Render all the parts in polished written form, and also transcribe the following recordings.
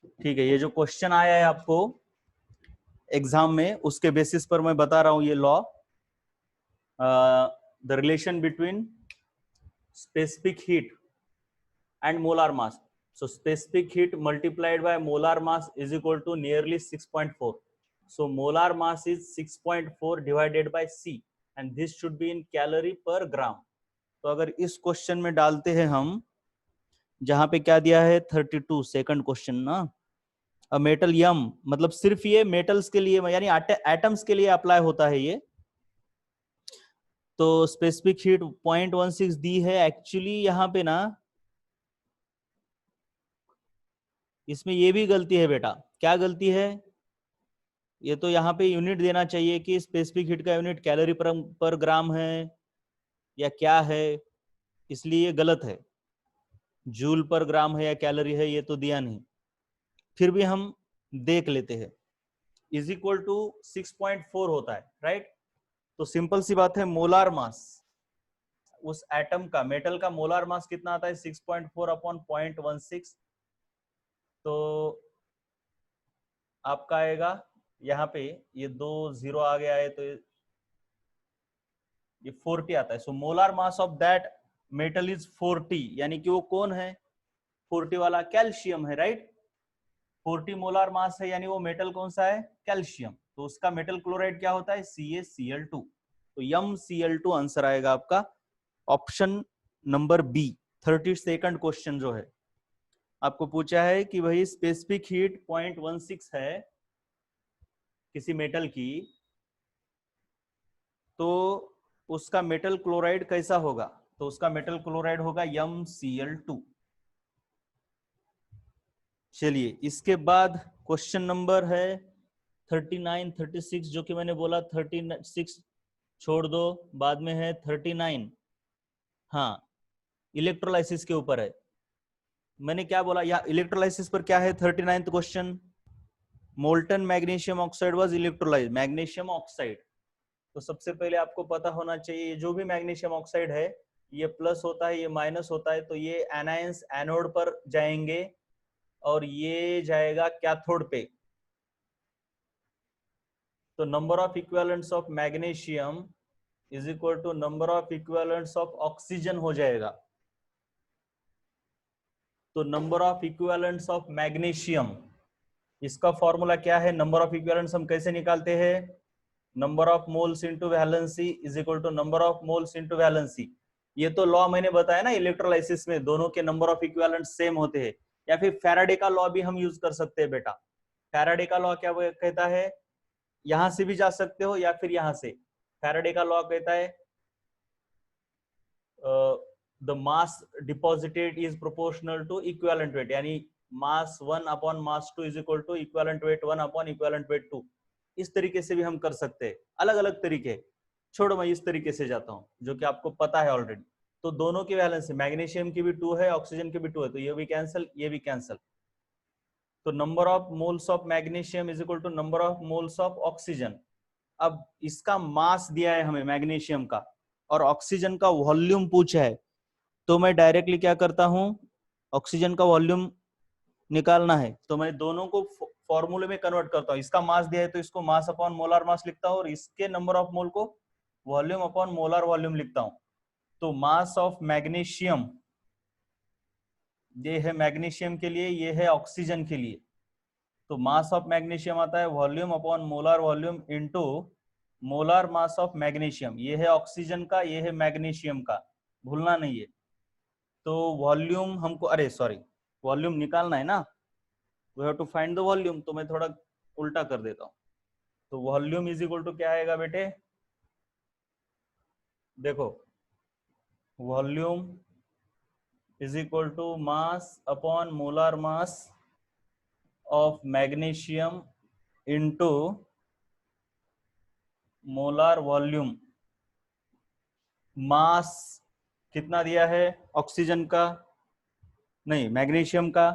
ठीक है, ये जो क्वेश्चन आया है आपको एग्जाम में, उसके बेसिस पर मैं बता रहा हूं ये law, the relation between specific heat and molar mass. So specific heat multiplied by molar mass is equal to nearly 6.4. So molar mass is 6.4 divided by C and this should be in calorie per gram. तो अगर इस question में डालते हैं हम, जहां पे क्या दिया है 32, सेकंड क्वेश्चन ना, अ मेटल यम, मतलब सिर्फ ये मेटल्स के लिए यानी एटम्स के लिए अप्लाई होता है ये। तो स्पेसिफिक हीट 0.16 दी है, एक्चुअली यहाँ पे ना इसमें ये भी गलती है बेटा। क्या गलती है? ये तो यहाँ पे यूनिट देना चाहिए कि स्पेसिफिक हीट का यूनिट कैलोरी पर ग्राम है या क्या है, इसलिए ये गलत है। जूल पर ग्राम है या कैलोरी है ये तो दिया नहीं। फिर भी हम देख लेते हैं। इज इक्वल टू 6.4 होता है, राइट? तो सिंपल सी बात है, मोलार मास, उस एटम का, मेटल का मोलार मास कितना आता है 6.4 अपॉन 0.16। तो आपका आएगा यहाँ पे, ये 2 0 आ गया है तो ये 40 आता है। So molar mass of that metal is 40, यानी कि वो कौन है? 40 वाला कैल्शियम है, राइट? 40 मोलार मास है, यानी वो मेटल कौन सा है? कैल्शियम। तो उसका मेटल क्लोराइड क्या होता है? CaCl2। तो MCl2 आंसर आएगा आपका, option number B. 32nd question जो है आपको पूछा है कि भाई स्पेसिफिक हीट 0.16 है किसी मेटल की, तो उसका मेटल क्लोराइड कैसा होगा? तो उसका मेटल क्लोराइड होगा MCl2। चलिए, इसके बाद क्वेश्चन नंबर है 39, 36, जो कि मैंने बोला 36 छोड़ दो, बाद में है 39। हाँ, इलेक्ट्रोलाइसिस के ऊपर है। मैंने क्या बोला? या इलेक्ट्रोलाइसिस पर क्या है 39th question? Molten magnesium oxide was electrolysed, magnesium oxide. तो सबसे पहले आपको पता होना चाहिए, जो भी मैग्नीशियम ऑक्साइड है, ये प्लस होता है, ये माइनस होता है, तो ये एनायंस एनोड पर जाएंगे और ये जाएगा कैथोड पे। तो number of equivalents of magnesium is equal to number of equivalents of oxygen हो जाएगा। तो number of equivalents of magnesium, इसका फॉर्मूला क्या है? नंबर ऑफ इक्विवेलेंट्स हम कैसे निकालते हैं? Number of moles into valency is equal to number of moles into valency. ये तो लॉ मैंने बताया ना, इलेक्ट्रोलाइसिस में दोनों के नंबर ऑफ इक्विवेलेंट्स सेम होते हैं। या फिर फैराडे का लॉ भी हम यूज कर सकते हैं बेटा। फैराडे का लॉ क्या कहता है? यहां से भी जा सकते हो या फिर यहां से। फैराडे का लॉ कहता है the mass deposited is proportional to equivalent weight, यानी mass 1 upon mass 2 is equal to equivalent weight 1 upon equivalent weight 2। इस तरीके से भी हम कर सकते हैं, अलग अलग तरीके। छोड़ो, मैं इस तरीके से जाता हूं जो कि आपको पता है ऑलरेडी। तो दोनों की वैलेंसी, मैग्नीशियम की भी 2 है, ऑक्सीजन की भी 2 है, तो ये भी कैंसिल, ये भी कैंसिल। तो number of moles of magnesium is equal to number of moles of oxygen. अब इसका मास दिया है हमें मैग्नीशियम का, और ऑक्सीजन का वॉल्यूम पूछा है, तो मैं डायरेक्टली क्या करता हूं, ऑक्सीजन का वॉल्यूम निकालना है तो मैं दोनों को फॉर्मूले में कन्वर्ट करता हूं। इसका मास दिया है तो इसको मास अपॉन मोलार मास लिखता हूं, और इसके नंबर ऑफ मोल को वॉल्यूम अपॉन मोलार वॉल्यूम लिखता हूं। तो मास ऑफ मैग्नीशियम, ये है मैग्नीशियम के लिए, ये है ऑक्सीजन के लिए। तो मास ऑफ मैग्नीशियम आता है volume upon molar volume into molar mass of magnesium. ये है ऑक्सीजन का, ये है मैग्नीशियम का, भूलना नहीं है। तो वॉल्यूम हमको, अरे सॉरी, वॉल्यूम निकालना है ना, we have to find the volume. तो मैं थोड़ा उल्टा कर देता हूं। तो वॉल्यूम इज इक्वल टू क्या आएगा बेटे? देखो, volume is equal to mass upon molar mass of magnesium into molar volume. Mass कितना दिया है ऑक्सीजन का, नहीं मैग्नीशियम का?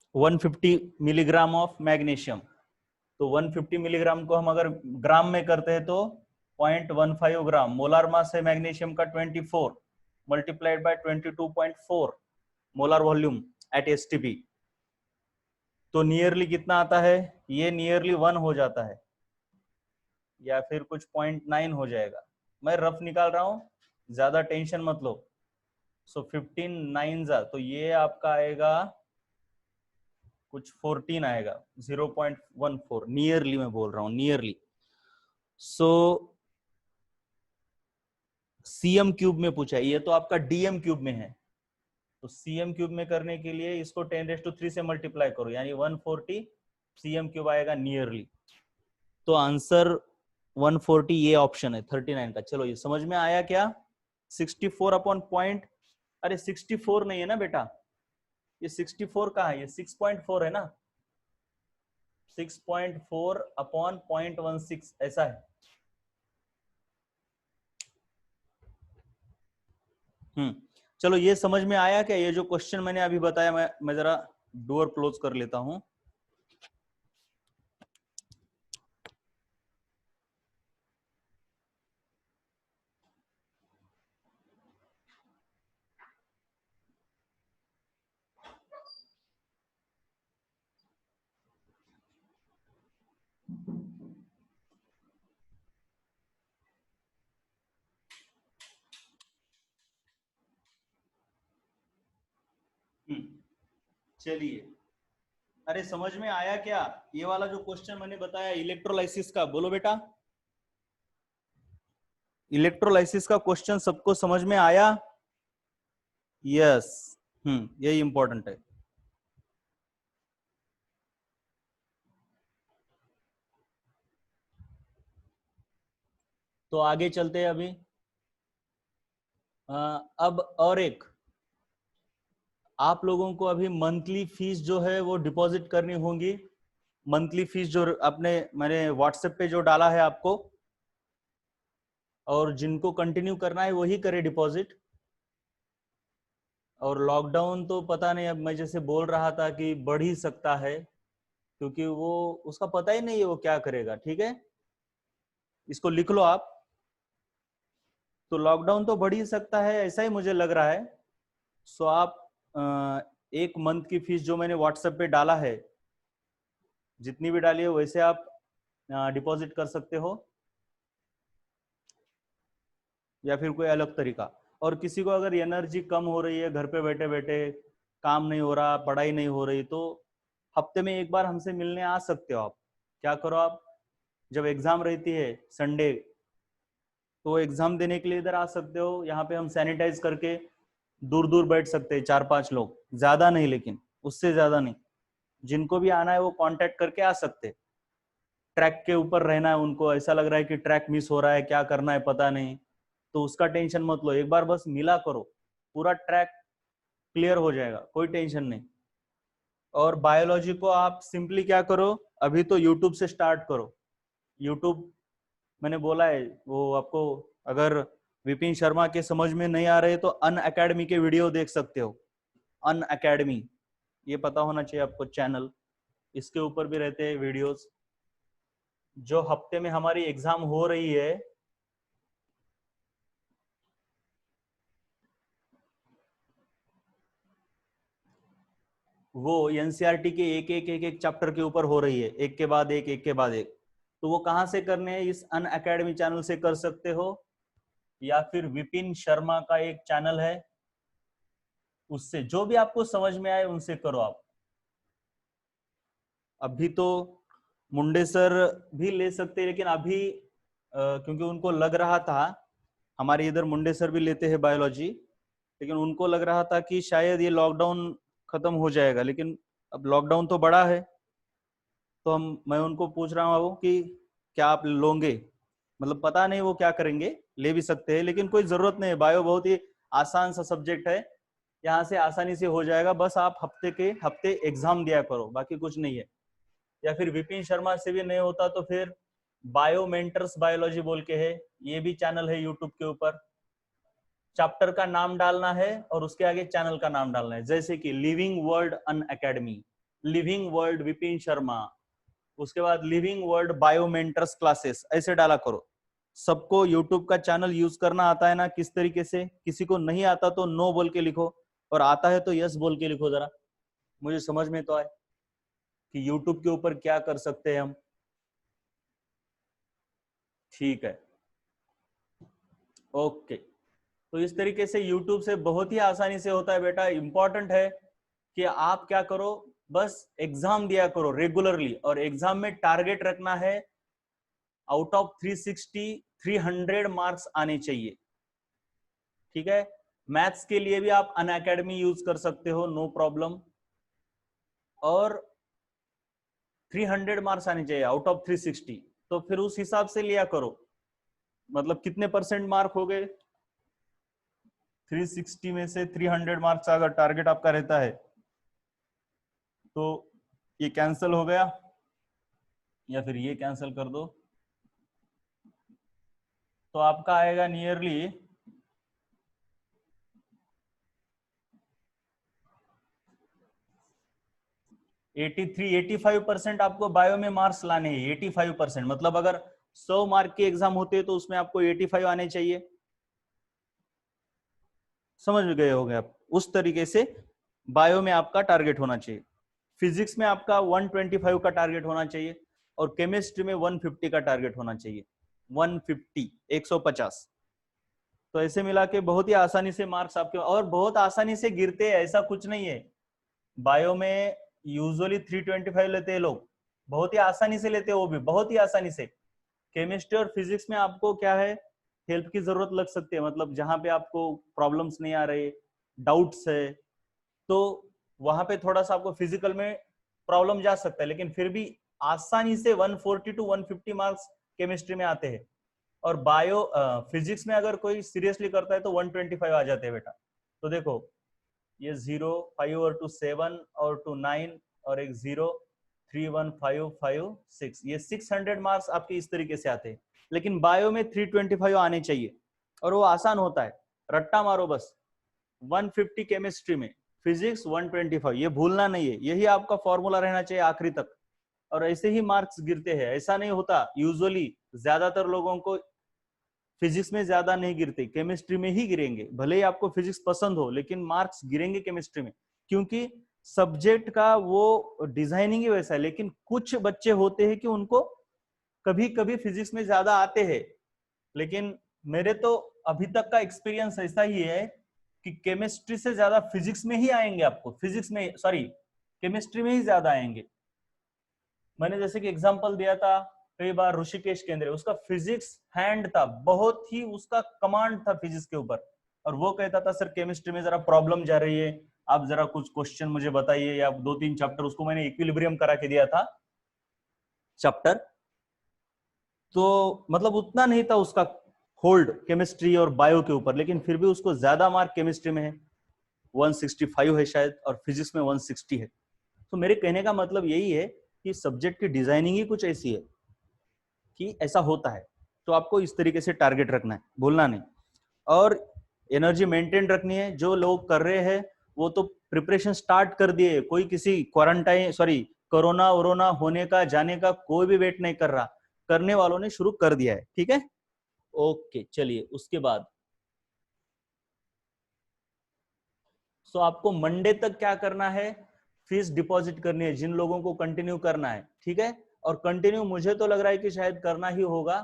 - 150 मिलीग्राम ऑफ मैग्नीशियम। तो 150 मिलीग्राम को हम अगर ग्राम में करते हैं तो 0.15 ग्राम। मोलार मास है मैग्नीशियम का 24 multiplied by 22.4 molar volume at STP. तो नियरली कितना आता है? ये नियरली 1 हो जाता है या फिर कुछ 0.9 हो जाएगा। मैं रफ निकाल रहा हूं, ज्यादा टेंशन मत लो। सो 15 9 जा, तो ये आपका आएगा कुछ 14 आएगा, 0.14 नियरली मैं बोल रहा हूं, नियरली। सो सीएम क्यूब में पूछा है, ये तो आपका डीएम क्यूब में है। तो सीएम क्यूब में करने के लिए इसको 10⁻³ से मल्टीप्लाई करो, यानी 140 सीएम क्यूब आएगा नियरली। तो आंसर 140 ये ऑप्शन है 39 का। चलो ये समझ में आया क्या? 64 अपॉन पॉइंट, अरे 64 नहीं है ना बेटा, ये 64 कहाँ है? ये 6.4 है ना, 6.4 अपॉन 0.16 ऐसा है। चलो ये समझ में आया क्या? ये जो क्वेश्चन मैंने अभी बताया, मैं जरा डोर क्लोज कर लेता हूं। चलिए, अरे समझ में आया क्या? ये वाला जो क्वेश्चन मैंने बताया इलेक्ट्रोलाइसिस का, बोलो बेटा। इलेक्ट्रोलाइसिस का क्वेश्चन सबको समझ में आया? यस। यही इंपॉर्टेंट है। तो आगे चलते हैं अभी। अब और एक, आप लोगों को अभी मंथली फीस जो है वो डिपॉजिट करनी होगी। मंथली फीस जो मैंने व्हाट्सएप पे जो डाला है आपको, और जिनको कंटिन्यू करना है वही करे डिपॉजिट। और लॉकडाउन तो पता नहीं, अब मैं जैसे बोल रहा था कि बढ़ ही सकता है, क्योंकि वो उसका पता ही नहीं है वो क्या करेगा। ठीक है, इसको लिख लो आप। तो लॉकडाउन तो बढ़ ही सकता है, ऐसा ही मुझे लग रहा है। सो आप एक मंथ की फीस जो मैंने व्हाट्सएप पे डाला है, जितनी भी डाली है वैसे आप डिपॉजिट कर सकते हो, या फिर कोई अलग तरीका। और किसी को अगर एनर्जी कम हो रही है, घर पे बैठे बैठे काम नहीं हो रहा, पढ़ाई नहीं हो रही, तो हफ्ते में एक बार हमसे मिलने आ सकते हो आप। क्या करो आप, जब एग्जाम रहती है संडे, तो एग्जाम देने के लिए इधर आ सकते हो। यहाँ पे हम सैनिटाइज करके दूर दूर बैठ सकते हैं, 4-5 लोग, ज्यादा नहीं, लेकिन उससे ज्यादा नहीं। जिनको भी आना है वो कांटेक्ट करके आ सकते। ट्रैक के ऊपर रहना है उनको, ऐसा लग रहा है कि ट्रैक मिस हो रहा है, क्या करना है पता नहीं, तो उसका टेंशन मत लो, एक बार बस मिला करो, पूरा ट्रैक क्लियर हो जाएगा, कोई टेंशन नहीं। और बायोलॉजी को आप सिंपली क्या करो, अभी तो यूट्यूब से स्टार्ट करो। यूट्यूब मैंने बोला है, वो आपको अगर विपिन शर्मा के समझ में नहीं आ रहे तो अन अकेडमी के वीडियो देख सकते हो। अन अकेडमी, ये पता होना चाहिए आपको चैनल, इसके ऊपर भी रहते हैं वीडियोस। जो हफ्ते में हमारी एग्जाम हो रही है, वो एनसीईआरटी के एक एक चैप्टर के ऊपर हो रही है, एक के बाद एक, एक के बाद एक। तो वो कहां से करने हैं? इस अन अकेडमी चैनल से कर सकते हो, या फिर विपिन शर्मा का एक चैनल है, उससे, जो भी आपको समझ में आए उनसे करो आप। अभी तो मुंडे सर भी ले सकते हैं, लेकिन अभी क्योंकि उनको लग रहा था, हमारे इधर मुंडे सर भी लेते हैं बायोलॉजी, लेकिन उनको लग रहा था कि शायद ये लॉकडाउन खत्म हो जाएगा, लेकिन अब लॉकडाउन तो बड़ा है। तो मैं उनको पूछ रहा हूँ कि क्या आप लोगे, मतलब पता नहीं वो क्या करेंगे, ले भी सकते हैं, लेकिन कोई जरूरत नहीं है। बायो बहुत ही आसान सा सब्जेक्ट है, यहाँ से आसानी से हो जाएगा, बस आप हफ्ते के हफ्ते एग्जाम दिया करो, बाकी कुछ नहीं है। या फिर विपिन शर्मा से भी नहीं होता तो फिर बायो मेंटर्स बायोलॉजी बोल के है, ये भी चैनल है यूट्यूब के ऊपर। चैप्टर का नाम डालना है और उसके आगे चैनल का नाम डालना है, जैसे कि living world an academy, living world Vipin Sharma, उसके बाद living world bio mentors classes, ऐसे डाला करो। सबको यूट्यूब का चैनल यूज करना आता है ना किस तरीके से? किसी को नहीं आता तो नो बोल के लिखो, और आता है तो यस बोल के लिखो, जरा मुझे समझ में तो आए कि यूट्यूब के ऊपर क्या कर सकते हैं हम। ठीक है, ओके। तो इस तरीके से यूट्यूब से बहुत ही आसानी से होता है बेटा। इंपॉर्टेंट है कि आप क्या करो, बस एग्जाम दिया करो रेगुलरली, और एग्जाम में टारगेट रखना है आउट ऑफ 360 300 मार्क्स आने चाहिए। ठीक है, मैथ्स के लिए भी आप अनअकैडमी यूज कर सकते हो, नो प्रॉब्लम। और 300 मार्क्स आने चाहिए आउट ऑफ 360, तो फिर उस हिसाब से लिया करो। मतलब कितने परसेंट मार्क हो गए? 360 में से 300 मार्क्स अगर टारगेट आपका रहता है तो ये कैंसिल हो गया, या फिर ये कैंसिल कर दो, तो आपका आएगा नियरली 85% आपको बायो में मार्क्स लाने हैं। 85%, मतलब अगर 100 मार्क के एग्जाम होते हैं तो उसमें आपको 85 आने चाहिए। समझ गए होंगे आप? उस तरीके से बायो में आपका टारगेट होना चाहिए, फिजिक्स में आपका 125 का टारगेट होना चाहिए, और केमिस्ट्री में 150 का टारगेट होना चाहिए। 150, 150। तो ऐसे मिला के बहुत ही आसानी से मार्क्स आपके, और बहुत आसानी से गिरते हैं, ऐसा कुछ नहीं है। बायो में यूजुअली 325 लेते हैं लोग, बहुत ही आसानी से लेते हैं, वो भी बहुत ही आसानी से। केमिस्ट्री और फिजिक्स में आपको क्या है, हेल्प की जरूरत लग सकती है, मतलब जहां पे आपको प्रॉब्लम्स नहीं आ रहे, डाउट्स है, तो वहां पे थोड़ा सा आपको फिजिकल में प्रॉब्लम जा सकता है, लेकिन फिर भी आसानी से 140 टू 150 मार्क्स केमिस्ट्री में आते हैं। और बायो फिजिक्स में अगर कोई सीरियसली करता है तो 125 आ जाते हैं बेटा। तो देखो, ये 0 5 और 2 7 और 2 9 और एक 0 3 1 5 5 6, ये 600 मार्क्स आपके इस तरीके से आते हैं। लेकिन बायो में 325 आने चाहिए, और वो आसान होता है, रट्टा मारो बस। 150 केमिस्ट्री में, फिजिक्स 125, ये भूलना नहीं है, यही आपका फॉर्मूला रहना चाहिए आखिरी तक। और ऐसे ही मार्क्स गिरते हैं, ऐसा नहीं होता। यूजुअली ज्यादातर लोगों को फिजिक्स में ज्यादा नहीं गिरते, केमिस्ट्री में ही गिरेंगे। भले ही आपको फिजिक्स पसंद हो, लेकिन मार्क्स गिरेंगे केमिस्ट्री में, क्योंकि सब्जेक्ट का वो डिजाइनिंग ही वैसा है। लेकिन कुछ बच्चे होते हैं कि उनको कभी कभी फिजिक्स में ज्यादा आते हैं, लेकिन मेरे तो अभी तक का एक्सपीरियंस ऐसा ही है कि केमिस्ट्री से ज्यादा फिजिक्स में ही आएंगे आपको, फिजिक्स में सॉरी केमिस्ट्री में ही ज्यादा आएंगे। मैंने जैसे कि एग्जांपल दिया था कई बार, ऋषिकेश केंद्र, उसका फिजिक्स हैंड था, बहुत ही उसका कमांड था फिजिक्स के ऊपर, और वो कहता था सर केमिस्ट्री में जरा प्रॉब्लम जा रही है, आप जरा कुछ क्वेश्चन मुझे बताइए, या 2-3 चैप्टर, उसको मैंने इक्विलिब्रियम करा के दिया था चैप्टर। तो मतलब उतना नहीं था उसका होल्ड केमिस्ट्री और बायो के ऊपर, लेकिन फिर भी उसको ज्यादा मार्क केमिस्ट्री में है, 165 है शायद, और फिजिक्स में 160 है। तो मेरे कहने का मतलब यही है कि सब्जेक्ट की डिजाइनिंग ही कुछ ऐसी है कि ऐसा होता है। तो आपको इस तरीके से टारगेट रखना है, भूलना नहीं। और एनर्जी मेंटेन रखनी है। जो लोग कर रहे हैं वो तो प्रिपरेशन स्टार्ट कर दिए, कोई किसी क्वारंटाइन सॉरी कोरोना वोरोना होने का जाने का कोई भी वेट नहीं कर रहा, करने वालों ने शुरू कर दिया है। ठीक है, ओके। चलिए उसके बाद सो आपको मंडे तक क्या करना है, फीस डिपॉजिट करनी है, जिन लोगों को कंटिन्यू करना है। ठीक है, और कंटिन्यू मुझे तो लग रहा है कि शायद करना ही होगा।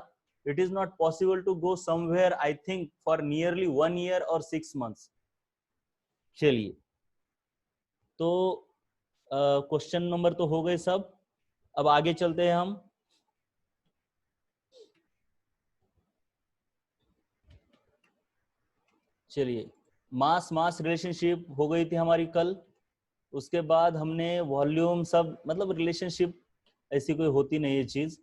It is not possible to go somewhere I think for nearly 1 year और 6 मंथ्स। चलिए, तो क्वेश्चन नंबर तो हो गए सब, अब आगे चलते हैं हम। चलिए, मास मास रिलेशनशिप हो गई थी हमारी कल। उसके बाद हमने वॉल्यूम सब, मतलब रिलेशनशिप ऐसी कोई होती नहीं है चीज,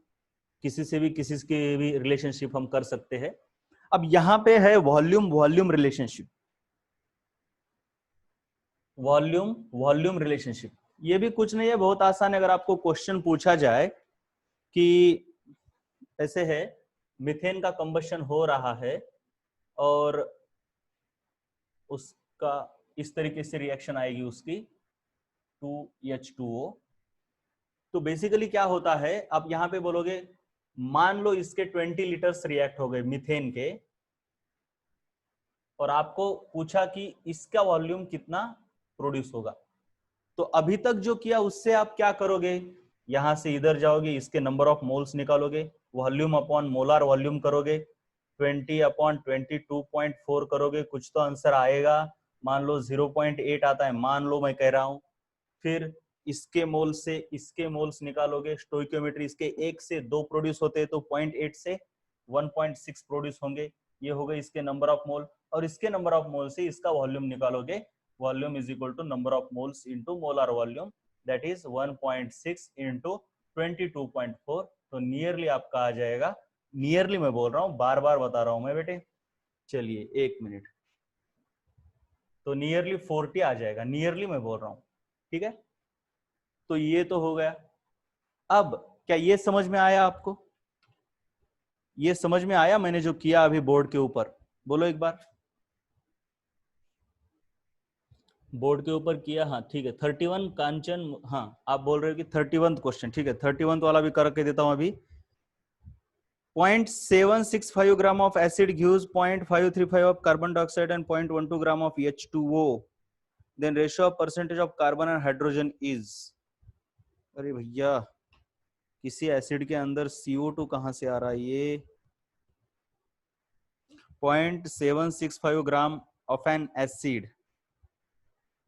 किसी से भी किसी के भी रिलेशनशिप हम कर सकते हैं। अब यहां पे है volume volume relationship, volume volume relationship. ये भी कुछ नहीं है, बहुत आसान है। अगर आपको क्वेश्चन पूछा जाए कि ऐसे है, मीथेन का कंबशन हो रहा है और उसका इस तरीके से रिएक्शन आएगी उसकी 2H2O। तो बेसिकली क्या होता है, आप यहां पे बोलोगे मान लो इसके 20 लीटर्स रिएक्ट हो गए मीथेन के, और आपको पूछा कि इसका वॉल्यूम कितना प्रोड्यूस होगा। तो अभी तक जो किया उससे आप क्या करोगे, यहां से इधर जाओगे, इसके नंबर ऑफ मोल्स निकालोगे, वॉल्यूम अपॉन मोलार वॉल्यूम करोगे, 20 अपॉन 22.4 करोगे, कुछ तो आंसर आएगा। मान लो 0.8 आता है, मान लो मैं कह रहा हूं। फिर इसके मोल से इसके मोल्स निकालोगे, स्टोइकियोमेट्री, इसके 1 से 2 प्रोड्यूस होते हैं तो 0.8 से 1.6 प्रोड्यूस होंगे, ये हो गए इसके नंबर ऑफ मोल। और इसके नंबर ऑफ मोल से इसका वॉल्यूम निकालोगे, volume is equal to number of moles into molar volume, that is 1.6 into 22.4। तो नियरली आपका आ जाएगा, नियरली मैं बोल रहा हूं, बार बार बता रहा हूं मैं बेटे, चलिए 1 मिनट, तो नियरली 40 आ जाएगा, नियरली मैं बोल रहा हूं, ठीक है। तो ये तो हो गया। अब क्या ये समझ में आया आपको, ये समझ में आया मैंने जो किया अभी बोर्ड के ऊपर, बोलो एक बार। बोर्ड के ऊपर किया, हाँ ठीक है। 31 कांचन, हाँ आप बोल रहे हो कि 31 क्वेश्चन, ठीक है 31 वाला भी करके देता हूं अभी। 0.765 gram of acid gives 0.535 of carbon dioxide and 0.12 gram of H2O, then ratio of percentage of carbon and hydrogen is. अरे भैया किसी एसिड के अंदर CO2 कहां से आ रहा है, ये 0.765 gram of N acid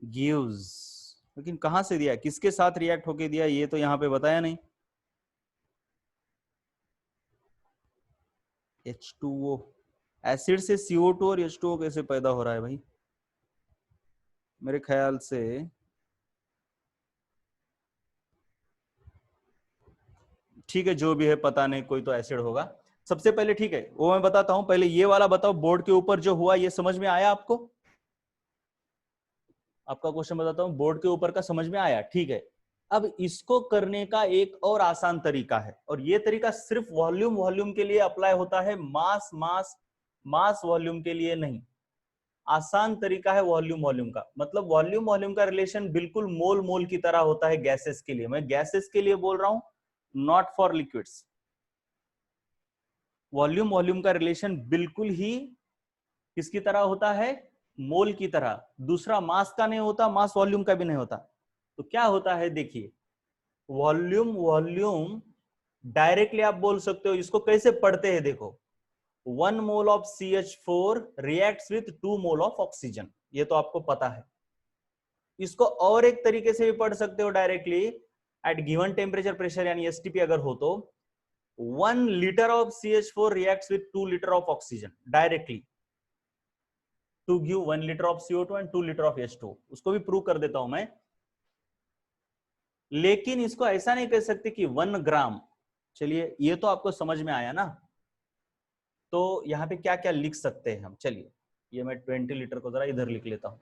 gives, लेकिन कहां से दिया, किसके साथ रिएक्ट होके दिया, ये तो यहां पे बताया नहीं। H2O, एसिड से CO2 और H2O कैसे पैदा हो रहा है भाई, मेरे ख्याल से ठीक है, जो भी है पता नहीं, कोई तो एसिड होगा। सबसे पहले ठीक है वो मैं बताता हूं, पहले ये वाला बताओ, बोर्ड के ऊपर जो हुआ ये समझ में आया आपको, आपका क्वेश्चन बताता हूं, बोर्ड के ऊपर का समझ में आया, ठीक है। अब इसको करने का एक और आसान तरीका है, और ये तरीका सिर्फ वॉल्यूम वॉल्यूम के लिए अप्लाई होता है, मास मास मास वॉल्यूम के लिए नहीं। आसान तरीका है वॉल्यूम वॉल्यूम का, मतलब वॉल्यूम वॉल्यूम का रिलेशन बिल्कुल मोल मोल की तरह होता है गैसेस के लिए, मैं गैसेस के लिए बोल रहा हूं, not for liquids. Volume volume का रिलेशन बिल्कुल ही किसकी तरह होता है, मोल की तरह, दूसरा मास का नहीं होता, मास वॉल्यूम का भी नहीं होता। तो क्या होता है देखिए, वॉल्यूम वॉल्यूम डायरेक्टली आप बोल सकते हो, इसको कैसे पढ़ते हैं देखो, 1 mole of CH4 reacts with 2 mole of oxygen, ये तो आपको पता है। इसको और एक तरीके से भी पढ़ सकते हो directly, at given temperature pressure यानी STP अगर हो तो 1 litre of CH4 reacts with 2 litre of oxygen directly to give 1 litre of CO2 and 2 litre of H2, उसको भी प्रूव कर देता हूं मैं। लेकिन इसको ऐसा नहीं कह सकते कि 1 ग्राम, चलिए ये तो आपको समझ में आया ना। तो यहाँ पे क्या क्या लिख सकते हैं हम, चलिए ये मैं 20 लीटर को जरा इधर लिख लेता हूं,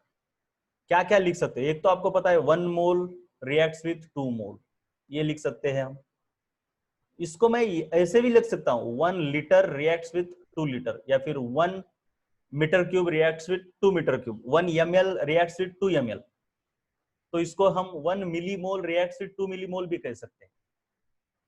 क्या क्या लिख सकते हैं। एक तो आपको पता है 1 मोल रिएक्ट्स विथ 2 मोल, ये लिख सकते हैं हम। इसको मैं ऐसे भी लिख सकता हूं, 1 लीटर रिएक्ट्स विथ 2 लीटर, या फिर 1 metre cube reacts with 2 metre cube, 1 ml reacts with 2 ml। तो इसको हम 1 मिलीमोल रिएक्ट्स विथ 2 मिलीमोल भी कह सकते हैं,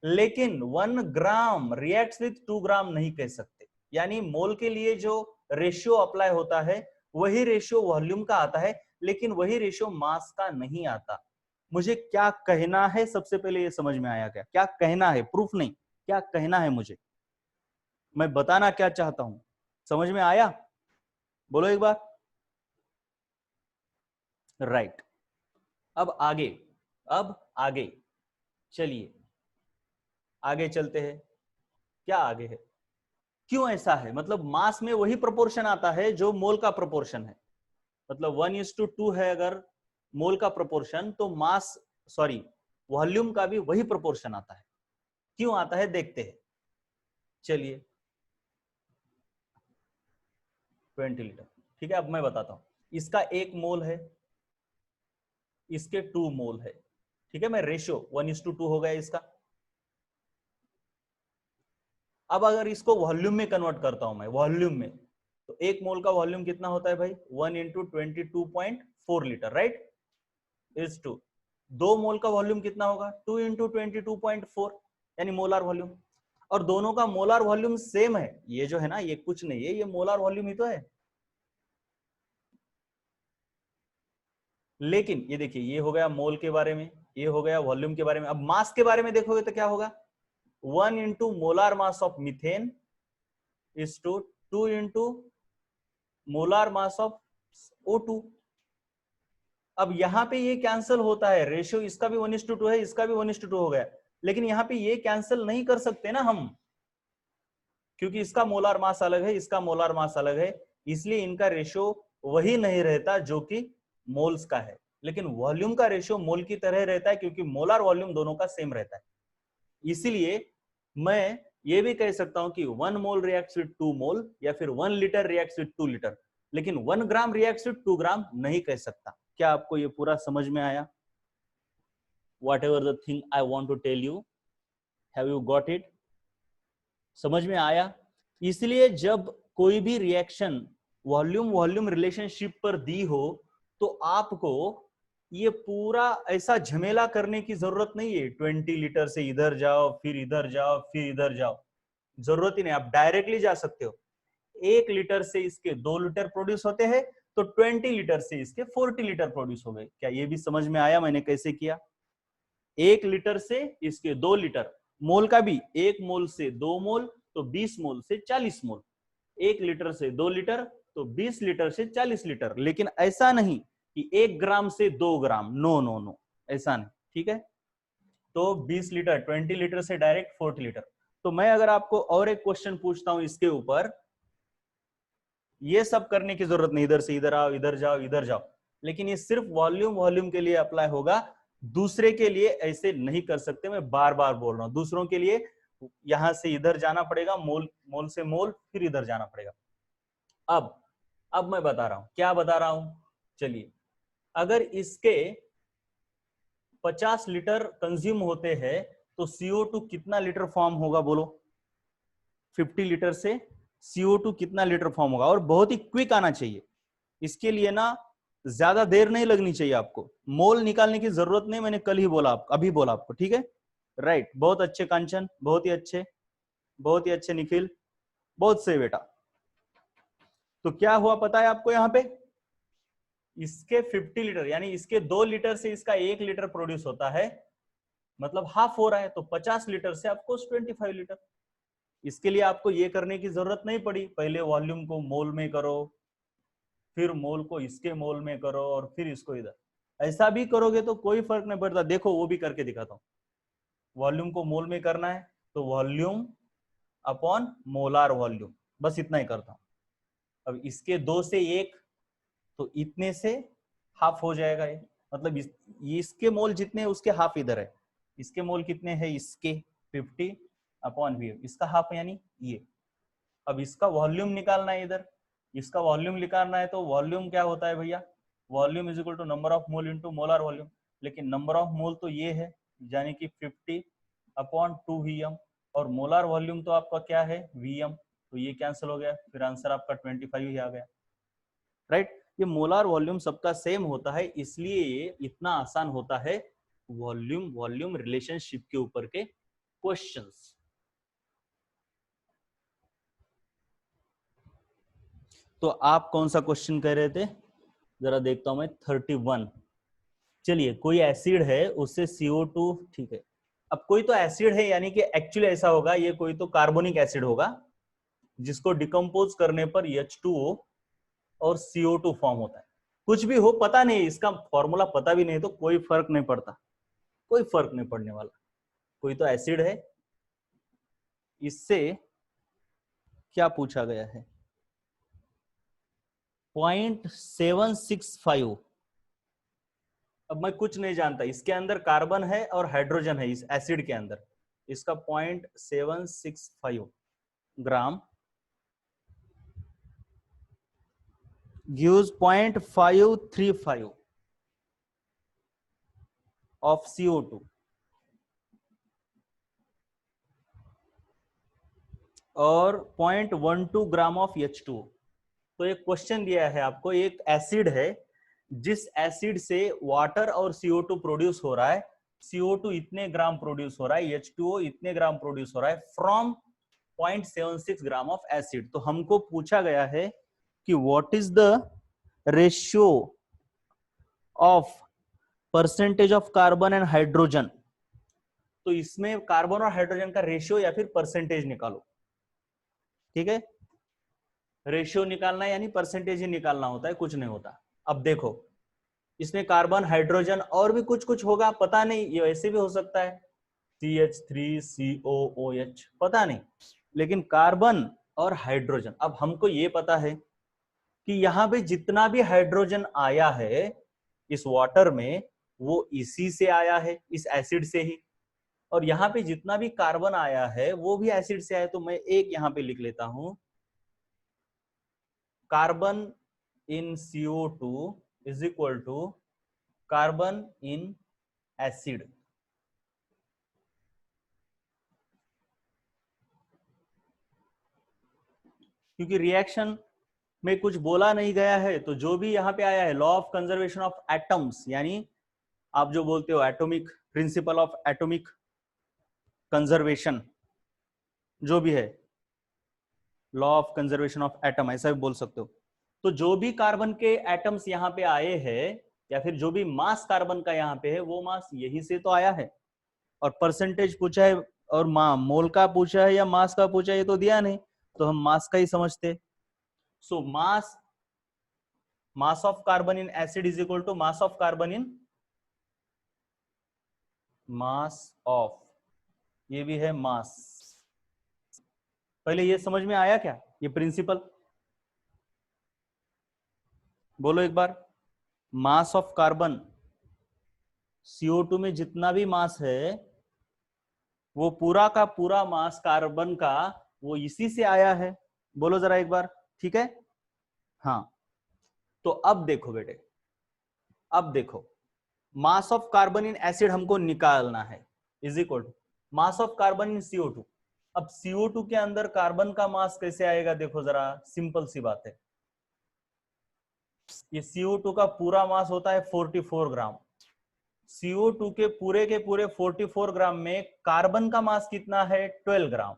लेकिन 1 ग्राम रिएक्ट्स विथ 2 ग्राम नहीं कह सकते। यानी मोल के लिए जो रेशियो अप्लाई होता है वही रेशियो वॉल्यूम का आता है, लेकिन वही रेशियो मास का नहीं आता। मुझे क्या कहना है सबसे पहले ये समझ में आया, क्या क्या कहना है, प्रूफ नहीं, क्या कहना है मुझे, मैं बताना क्या चाहता हूं, समझ में आया, बोलो एक बार। राइट, अब आगे, अब आगे चलिए, आगे चलते हैं। क्या आगे है, क्यों ऐसा है, मतलब मास में वही प्रोपोर्शन आता है जो मोल का प्रोपोर्शन है, मतलब 1:2 है अगर मोल का प्रोपोर्शन, तो मास सॉरी वॉल्यूम का भी वही प्रोपोर्शन आता है। क्यों आता है देखते हैं, चलिए 20 लीटर, ठीक है। अब मैं बताता हूं, इसका 1 मोल है, इसके 2 मोल है, ठीक है, मैं रेशियो 1:2 हो गया इसका। अब अगर इसको वॉल्यूम में कन्वर्ट करता हूं मैं, वॉल्यूम में, तो 1 मोल का वॉल्यूम कितना होता है भाई, 1 × 22.4 लीटर, राइट, इज 2। 2 मोल का वॉल्यूम कितना होगा, 2 × 22.4, यानी मोलार वॉल्यूम। और दोनों का मोलार वॉल्यूम सेम है। ये जो है ना, ये कुछ नहीं है, ये मोलार वॉल्यूम ही तो है। लेकिन ये देखिए, ये हो गया मोल के बारे में, ये हो गया वॉल्यूम के बारे में। अब मास के बारे में देखोगे तो क्या होगा, 1 into molar mass of methane is to 2 into molar mass of O2। अब यहां पे ये कैंसिल होता है, रेशियो इसका भी 1:2 है, इसका भी 1:2 हो गया। लेकिन यहां पे ये कैंसिल नहीं कर सकते ना हम, क्योंकि इसका मोलार मास अलग है, इसका मोलार मास अलग है, इसलिए इनका रेशियो वही नहीं रहता जो कि मोल्स का है। लेकिन वॉल्यूम का रेशियो मोल की तरह रहता है, क्योंकि मोलार वॉल्यूम दोनों का सेम रहता है। इसीलिए मैं ये भी कह सकता हूं कि 1 मोल रिएक्ट्स विद 2 मोल, या फिर 1 लीटर रिएक्ट्स विद 2 लीटर, लेकिन 1 ग्राम रिएक्ट्स विद 2 ग्राम नहीं कह सकता। क्या आपको ये पूरा समझ में आया? Whatever the thing I want to tell you, have you got it? समझ में आया? इसलिए जब कोई भी रिएक्शन वॉल्यूम वॉल्यूम रिलेशनशिप पर दी हो, तो आपको ये पूरा ऐसा झमेला करने की जरूरत नहीं है, 20 लीटर से इधर जाओ, फिर इधर जाओ, फिर इधर जाओ, जरूरत ही नहीं। आप डायरेक्टली जा सकते हो। 1 लीटर से इसके 2 लीटर प्रोड्यूस होते हैं, तो 20 लीटर से इसके 40 लीटर प्रोड्यूस हो गए। क्या ये भी समझ में आया मैंने कैसे किया? 1 लीटर से इसके 2 लीटर, मोल का भी 1 मोल से 2 मोल, तो 20 मोल से 40 मोल। 1 लीटर से 2 लीटर, तो 20 लीटर से 40 लीटर। लेकिन ऐसा नहीं कि 1 ग्राम से 2 ग्राम, नो नो नो, ऐसा नहीं। ठीक है, तो 20 लीटर, 20 लीटर से डायरेक्ट 40 लीटर। तो मैं अगर आपको और एक क्वेश्चन पूछता हूं इसके ऊपर, ये सब करने की जरूरत नहीं, इधर से इधर आओ, इधर जाओ, इधर जाओ, लेकिन ये सिर्फ वॉल्यूम वॉल्यूम के लिए अप्लाई होगा। दूसरे के लिए ऐसे नहीं कर सकते। मैं बार बार बोल रहा हूं, दूसरों के लिए यहां से इधर जाना पड़ेगा, मोल मोल से मोल, फिर इधर जाना पड़ेगा। अब मैं बता रहा हूं, क्या बता रहा हूं, चलिए। अगर इसके 50 लीटर कंज्यूम होते हैं, तो CO2 कितना लीटर फॉर्म होगा बोलो? 50 लीटर से CO2 कितना लीटर फॉर्म होगा? और बहुत ही क्विक आना चाहिए। इसके लिए ना ज्यादा देर नहीं लगनी चाहिए आपको, मोल निकालने की जरूरत नहीं, मैंने कल ही बोला आपको, अभी बोला आपको। ठीक है, राइट, बहुत अच्छे कांचन, बहुत ही अच्छे, बहुत ही अच्छे निखिल, बहुत सही बेटा। तो क्या हुआ पता है आपको? यहाँ पे इसके 50 लीटर, यानी इसके 2 लीटर से इसका 1 लीटर प्रोड्यूस होता है, मतलब हाफ हो रहा है। तो 50 लीटर से आपको 25 लीटर। इसके लिए आपको ये करने की जरूरत नहीं पड़ी, पहले वॉल्यूम को मोल में करो, फिर मोल को इसके मोल में करो, और फिर इसको इधर। ऐसा भी करोगे तो कोई फर्क नहीं पड़ता। देखो वो भी करके दिखाता हूं। वॉल्यूम को मोल में करना है, तो वॉल्यूम अपॉन मोलार वॉल्यूम, बस इतना ही करता हूं। अब इसके 2 से 1, तो इतने से हाफ हो जाएगा ये, मतलब इसके मोल जितने उसके हाफ इधर है। इसके मोल कितने हैं? इसके 50 अपॉन V, इसका हाफ यानी ये। अब इसका वॉल्यूम निकालना है इधर, इसका वॉल्यूम निकालना है, तो वॉल्यूम क्या होता है भैया? Volume is equal to number of mole into molar volume. लेकिन नंबर ऑफ मोल तो ये है, यानी कि 50 अपॉन 2 Vm, और मोलार वॉल्यूम तो आपका क्या है? Vm। तो ये कैंसिल हो गया, फिर आंसर आपका 25 ही आ गया, राइट। ये मोलार वॉल्यूम सबका सेम होता है, इसलिए ये इतना आसान होता है वॉल्यूम वॉल्यूम रिलेशनशिप के ऊपर के क्वेश्चंस। तो आप कौन सा क्वेश्चन कह रहे थे? जरा देखता हूं मैं, 31। चलिए, कोई एसिड है, उससे CO2, ठीक है। अब कोई तो एसिड है, यानी कि एक्चुअली ऐसा होगा, ये कोई तो कार्बोनिक एसिड होगा, जिसको डिकम्पोज करने पर H2O और CO2 फॉर्म होता है। कुछ भी हो, पता नहीं, इसका फॉर्मूला पता भी नहीं, तो कोई फर्क नहीं पड़ता, कोई फर्क नहीं पड़ने वाला। कोई तो एसिड है, इससे क्या पूछा गया है? 0.765। अब मैं कुछ नहीं जानता, इसके अंदर कार्बन है और हाइड्रोजन है, इस एसिड के अंदर। इसका 0.765 ग्राम gives 0.535 of CO2 और 0.12 ग्राम ऑफ H2O। तो एक क्वेश्चन दिया है आपको, एक एसिड है, जिस एसिड से वाटर और CO2 प्रोड्यूस हो रहा है, CO2 इतने ग्राम प्रोड्यूस हो रहा है, H2O इतने ग्राम प्रोड्यूस हो रहा है फ्रॉम 0.76 ग्राम ऑफ एसिड। तो हमको पूछा गया है कि what is the ratio of percentage of carbon and hydrogen. तो इसमें कार्बन और हाइड्रोजन का रेशियो या फिर परसेंटेज निकालो। ठीक है, रेशियो निकालना है यानी परसेंटेज ही निकालना होता है, कुछ नहीं होता। अब देखो इसमें कार्बन हाइड्रोजन और भी कुछ कुछ होगा, पता नहीं, ये ऐसे भी हो सकता है CH3COOH, पता नहीं, लेकिन कार्बन और हाइड्रोजन। अब हमको ये पता है कि यहां पे जितना भी हाइड्रोजन आया है इस वाटर में वो इसी से आया है, इस एसिड से ही। और यहाँ पे जितना भी कार्बन आया है वो भी एसिड से आया। तो मैं एक यहाँ पे लिख लेता हूं, carbon in CO2 is equal to carbon in acid. क्योंकि रिएक्शन में कुछ बोला नहीं गया है, तो जो भी यहाँ पे आया है law of conservation of atoms, यानी आप जो बोलते हो atomic principle of atomic conservation, जो भी है law of conservation of atom, ऐसा भी बोल सकते हो। तो जो भी कार्बन के एटम्स यहाँ पे आए हैं या फिर जो भी मास कार्बन का यहाँ पे है वो मास यही से तो आया है। और परसेंटेज पूछा है और मोल का पूछा है या मास का पूछा है, ये तो दिया नहीं, तो हम मास का ही समझते। So mass of carbon in acid is equal to mass of carbon in mass of, ये भी है मास। पहले ये समझ में आया क्या, ये प्रिंसिपल बोलो एक बार। मास ऑफ कार्बन, CO2 में जितना भी मास है वो पूरा का पूरा मास कार्बन का वो इसी से आया है। बोलो जरा एक बार, ठीक है। हाँ, तो अब देखो बेटे, अब देखो mass of carbon in acid हमको निकालना है, is equal to mass of carbon in CO2। अब CO2 के अंदर कार्बन का मास कैसे आएगा, देखो जरा, सिंपल सी बात है। ये CO2 का पूरा मास होता है 44 ग्राम। CO2 के पूरे 44 ग्राम में कार्बन का मास कितना है, 12 ग्राम।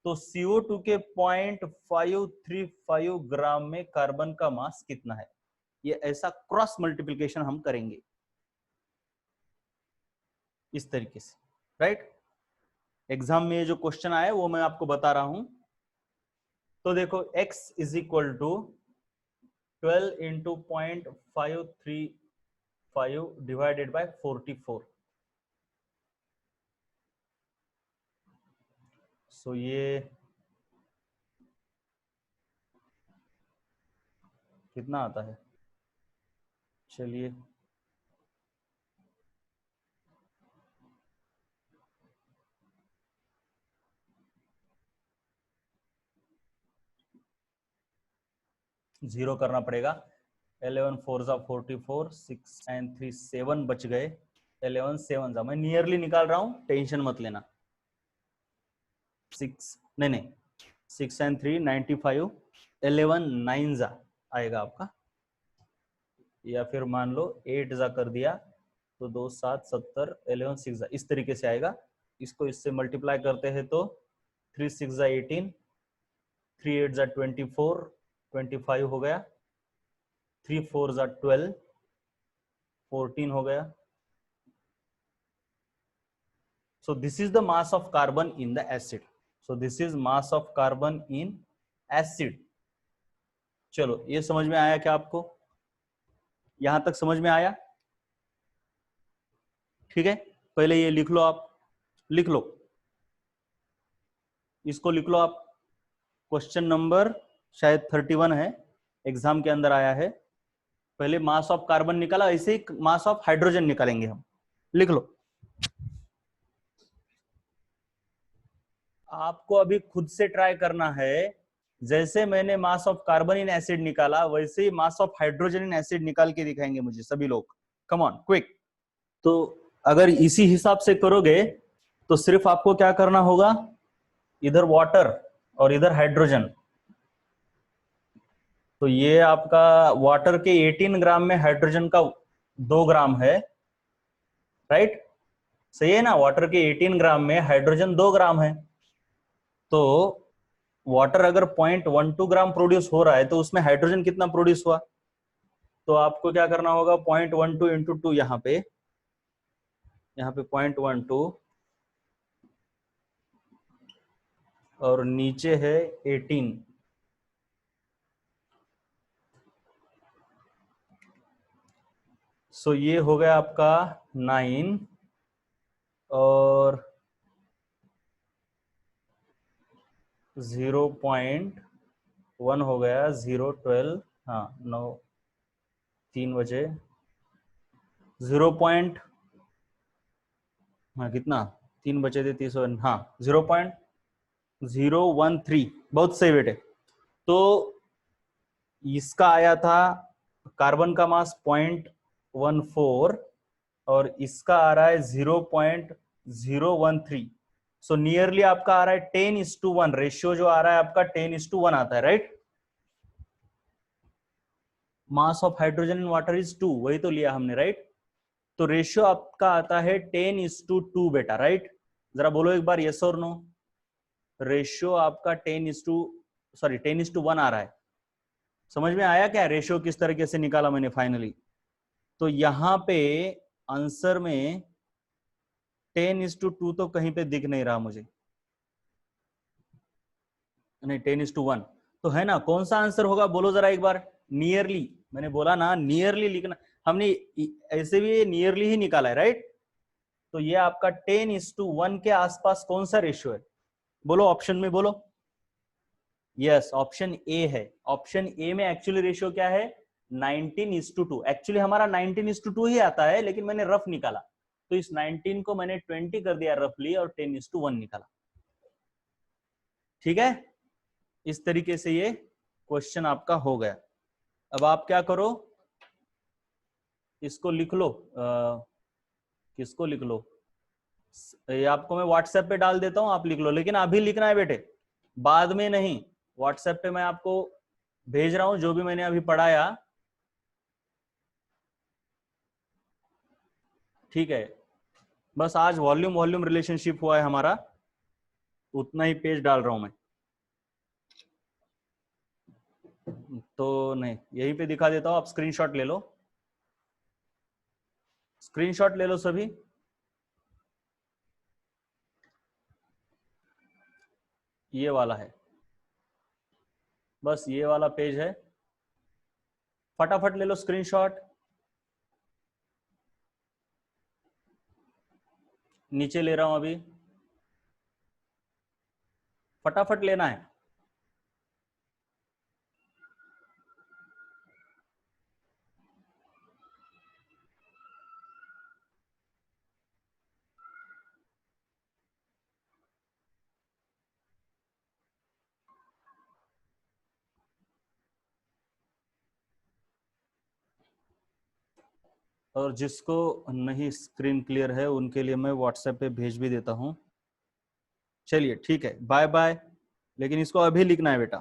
तो CO2 के 0.535 ग्राम में कार्बन का मास कितना है, ये ऐसा क्रॉस मल्टीप्लिकेशन हम करेंगे इस तरीके से, राइट। एग्जाम में ये जो क्वेश्चन आया वो मैं आपको बता रहा हूं। तो देखो x is equal to 12 into 0.535 divided by 44। So ये कितना आता है, चलिए जीरो करना पड़ेगा। 11 4 जा 44, 6 एंड 3 7 बच गए। 11 7 जा, मैं नियरली निकाल रहा हूं, टेंशन मत लेना। 6 नहीं 6 एंड 3 95, 11 9 जा आएगा आपका, या फिर मान लो 8 जा कर दिया तो 2 7 70, 11 6 जा, इस तरीके से आएगा। इसको इससे मल्टीप्लाई करते हैं तो 3 6 जा 18, 3 8 जा 24, 25 हो गया, 3 4 जा 12, 14 हो गया। So this is the mass of carbon in the acid. So this is mass of carbon in acid. चलो ये समझ में आया क्या आपको, यहां तक समझ में आया, ठीक है। पहले ये लिख लो, आप लिख लो, इसको लिख लो आप। क्वेश्चन नंबर शायद 31 है, एग्जाम के अंदर आया है। पहले मास ऑफ कार्बन निकाला, ऐसे ही मास ऑफ हाइड्रोजन निकालेंगे हम, लिख लो। आपको अभी खुद से ट्राई करना है, जैसे मैंने mass of carbon in acid निकाला वैसे ही mass of hydrogen in acid निकाल के दिखाएंगे मुझे सभी लोग। Come on quick. तो अगर इसी हिसाब से करोगे तो सिर्फ आपको क्या करना होगा, इधर वाटर और इधर हाइड्रोजन। तो ये आपका वाटर के 18 ग्राम में हाइड्रोजन का 2 ग्राम है, राइट, सही है ना। वाटर के 18 ग्राम में हाइड्रोजन 2 ग्राम है, तो वाटर अगर 0.12 ग्राम प्रोड्यूस हो रहा है तो उसमें हाइड्रोजन कितना प्रोड्यूस हुआ? तो आपको क्या करना होगा, 0.12 इंटू 2, यहाँ पे 0.12 और नीचे है 18, सो ये हो गया आपका 9 और 0.1 हो गया 0.12, हाँ 9, 3 बजे 0. हाँ कितना, 3 बचे थे 30, हाँ 0.013, बहुत सही बेटे। तो इसका आया था कार्बन का मास 0.14 और इसका आ रहा है 0.013, सो नियरली आपका आ रहा है 10:1, रेशियो जो आ रहा है आपका 10:1 आता है, right. Mass of hydrogen in water is 2, वही तो लिया हमने, राइट। तो रेशियो आपका आता है 10:2 बेटा, राइट। जरा बोलो एक बार यस और नो। रेशियो आपका 10:1 आ रहा है। समझ में आया क्या रेशियो किस तरीके से निकाला मैंने फाइनली? तो यहां पे आंसर में 10:2 तो कहीं पे दिख नहीं रहा मुझे, नहीं 10:1 तो है ना। कौन सा आंसर होगा बोलो जरा एक बार। नियरली, मैंने बोला ना नियरली लिखना, हमने ऐसे भी नियरली ही निकाला है, राइट। तो ये आपका 10:1 के आसपास कौन सा रेशियो है बोलो, ऑप्शन में बोलो। यस, ऑप्शन ए है। ऑप्शन ए में एक्चुअली रेशियो क्या है, 19:2। एक्चुअली हमारा 19:2 ही आता है, लेकिन मैंने रफ निकाला, तो इस 19 को मैंने 20 कर दिया रफली और 10:1 निकाला। ठीक है, इस तरीके से ये क्वेश्चन आपका हो गया। अब आप क्या करो, इसको लिख लो, किसको लिख लो, ये आपको मैं व्हाट्सएप पे डाल देता हूं, आप लिख लो, लेकिन अभी लिखना है बेटे, बाद में नहीं। व्हाट्सएप पे मैं आपको भेज रहा हूं जो भी मैंने अभी पढ़ाया, ठीक है। बस आज वॉल्यूम वॉल्यूम रिलेशनशिप हुआ है हमारा, उतना ही पेज डाल रहा हूं मैं। तो नहीं, यहीं पे दिखा देता हूं, आप स्क्रीनशॉट ले लो, स्क्रीनशॉट ले लो सभी। ये वाला है, बस ये वाला पेज है, फटाफट ले लो स्क्रीनशॉट। नीचे ले रहा हूं अभी, फटाफट लेना है। और जिसको नहीं स्क्रीन क्लियर है उनके लिए मैं व्हाट्सएप पे भेज भी देता हूं। चलिए ठीक है, बाय बाय, लेकिन इसको अभी लिखना है बेटा,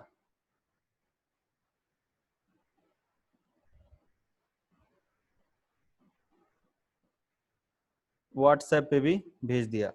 व्हाट्सएप पे भी भेज दिया।